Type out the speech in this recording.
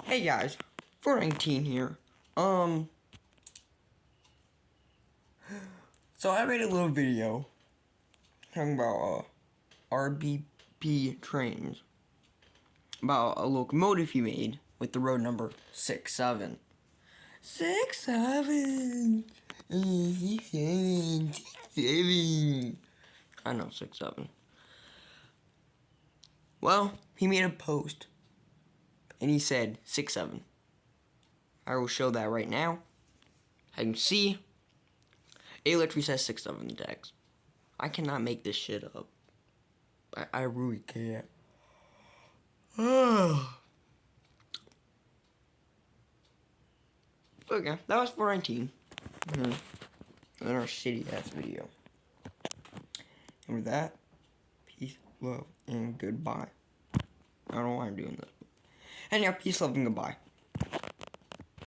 Hey guys, 419 here. So I made a little video talking about RBP trains, about a locomotive he made with the road number 67. 67. 67. 67. I know 67. Well, he made a post and he said 67. I will show that right now. I can see it literally says 67 in the text. I cannot make this shit up. I really can't. Okay, that was 419. In our shitty ass video. And with that, peace, love, and goodbye. I don't know why I'm doing this. And yeah, peace, love, and goodbye.